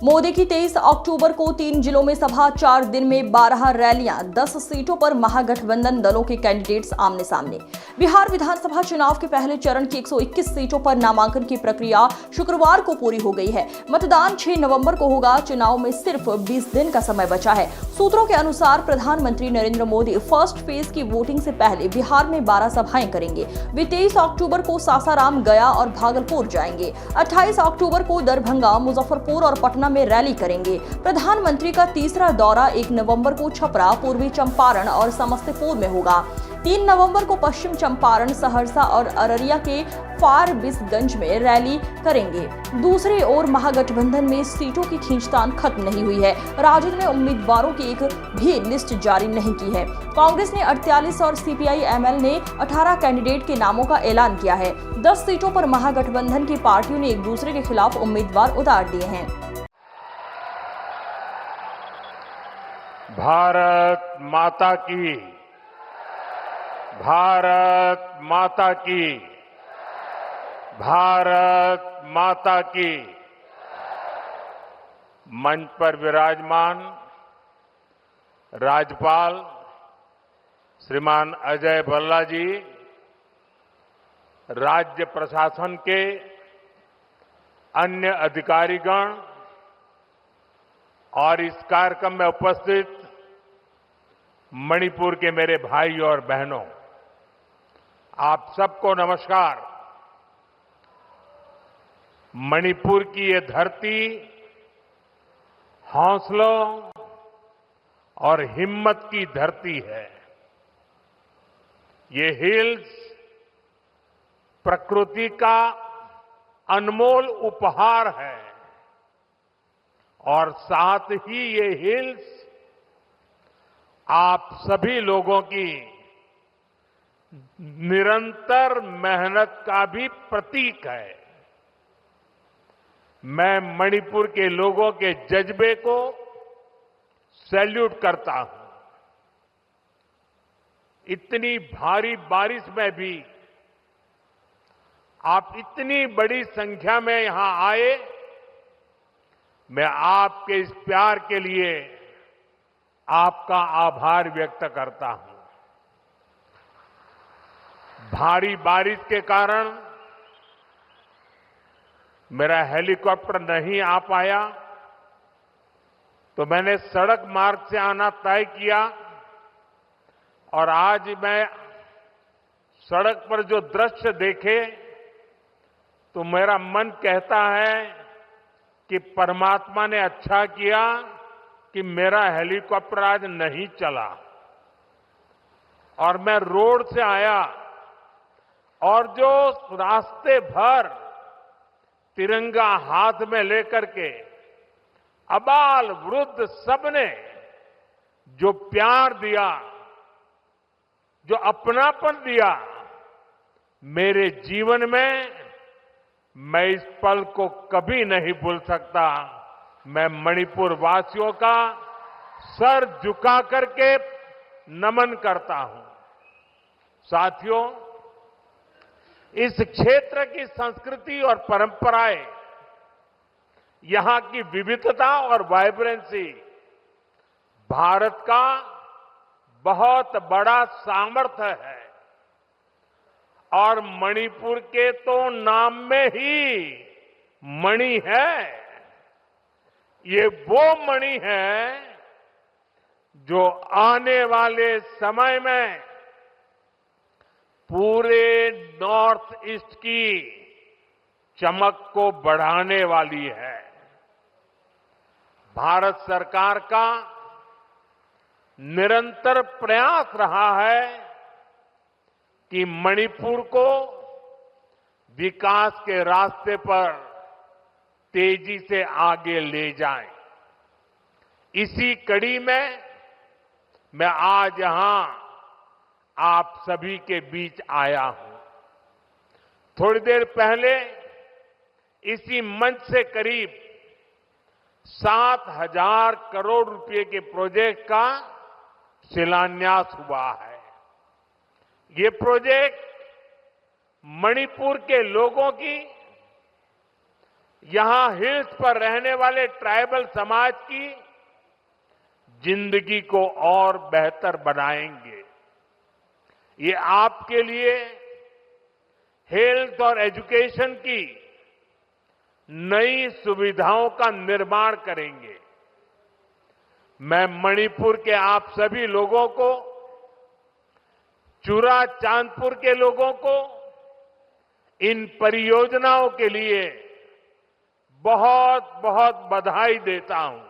मोदी की 23 अक्टूबर को 3 जिलों में सभा, 4 दिन में 12 रैलियां, 10 सीटों पर महागठबंधन दलों के कैंडिडेट्स आमने सामने। बिहार विधानसभा चुनाव के पहले चरण की 121 सीटों पर नामांकन की प्रक्रिया शुक्रवार को पूरी हो गई है। मतदान 6 नवंबर को होगा। चुनाव में सिर्फ 20 दिन का समय बचा है। सूत्रों के अनुसार प्रधानमंत्री नरेंद्र मोदी फर्स्ट फेज की वोटिंग से पहले बिहार में 12 सभाएं करेंगे। वे 23 अक्टूबर को सासाराम, गया और भागलपुर जाएंगे। 28 अक्टूबर को दरभंगा, मुजफ्फरपुर और पटना में रैली करेंगे। प्रधानमंत्री का तीसरा दौरा 1 नवंबर को छपरा, पूर्वी चंपारण और समस्तीपुर में होगा। 3 नवंबर को पश्चिम चंपारण, सहरसा और अररिया के फारबिसगंज में रैली करेंगे। दूसरी ओर महागठबंधन में सीटों की खींचतान खत्म नहीं हुई है। राजद ने उम्मीदवारों की एक भी लिस्ट जारी नहीं की है। कांग्रेस ने 48 और सीपीआई-एमएल ने 18 कैंडिडेट के नामों का ऐलान किया है। 10 सीटों पर महागठबंधन की पार्टियों ने एक दूसरे के खिलाफ उम्मीदवार उतार दिए हैं। भारत माता की, भारत माता की, भारत माता की। मंच पर विराजमान राज्यपाल श्रीमान अजय भल्ला जी, राज्य प्रशासन के अन्य अधिकारीगण और इस कार्यक्रम में उपस्थित मणिपुर के मेरे भाई और बहनों, आप सबको नमस्कार। मणिपुर की ये धरती हौसलों और हिम्मत की धरती है। ये हिल्स प्रकृति का अनमोल उपहार है और साथ ही ये हिल्स आप सभी लोगों की निरंतर मेहनत का भी प्रतीक है। मैं मणिपुर के लोगों के जज्बे को सैल्यूट करता हूं। इतनी भारी बारिश में भी आप इतनी बड़ी संख्या में यहां आए, मैं आपके इस प्यार के लिए आपका आभार व्यक्त करता हूं। भारी बारिश के कारण मेरा हेलीकॉप्टर नहीं आ पाया, तो मैंने सड़क मार्ग से आना तय किया और आज मैं सड़क पर जो दृश्य देखे तो मेरा मन कहता है कि परमात्मा ने अच्छा किया कि मेरा हेलीकॉप्टर आज नहीं चला और मैं रोड से आया और जो रास्ते भर तिरंगा हाथ में लेकर के अबाल वृद्ध सबने जो प्यार दिया, जो अपनापन दिया, मेरे जीवन में मैं इस पल को कभी नहीं भूल सकता। मैं मणिपुर वासियों का सर झुका करके नमन करता हूं। साथियों, इस क्षेत्र की संस्कृति और परंपराएं, यहां की विविधता और वाइब्रेंसी भारत का बहुत बड़ा सामर्थ्य है और मणिपुर के तो नाम में ही मणि है। ये वो मणि है जो आने वाले समय में पूरे नॉर्थ ईस्ट की चमक को बढ़ाने वाली है। भारत सरकार का निरंतर प्रयास रहा है कि मणिपुर को विकास के रास्ते पर तेजी से आगे ले जाएं। इसी कड़ी में मैं आज यहां आप सभी के बीच आया हूं। थोड़ी देर पहले इसी मंच से करीब 7,000 करोड़ रुपए के प्रोजेक्ट का शिलान्यास हुआ है। ये प्रोजेक्ट मणिपुर के लोगों की यहां हिल्स पर रहने वाले ट्राइबल समाज की जिंदगी को और बेहतर बनाएंगे। ये आपके लिए हेल्थ और एजुकेशन की नई सुविधाओं का निर्माण करेंगे। मैं मणिपुर के आप सभी लोगों को, चुराचांदपुर के लोगों को इन परियोजनाओं के लिए बहुत बहुत बधाई देता हूं।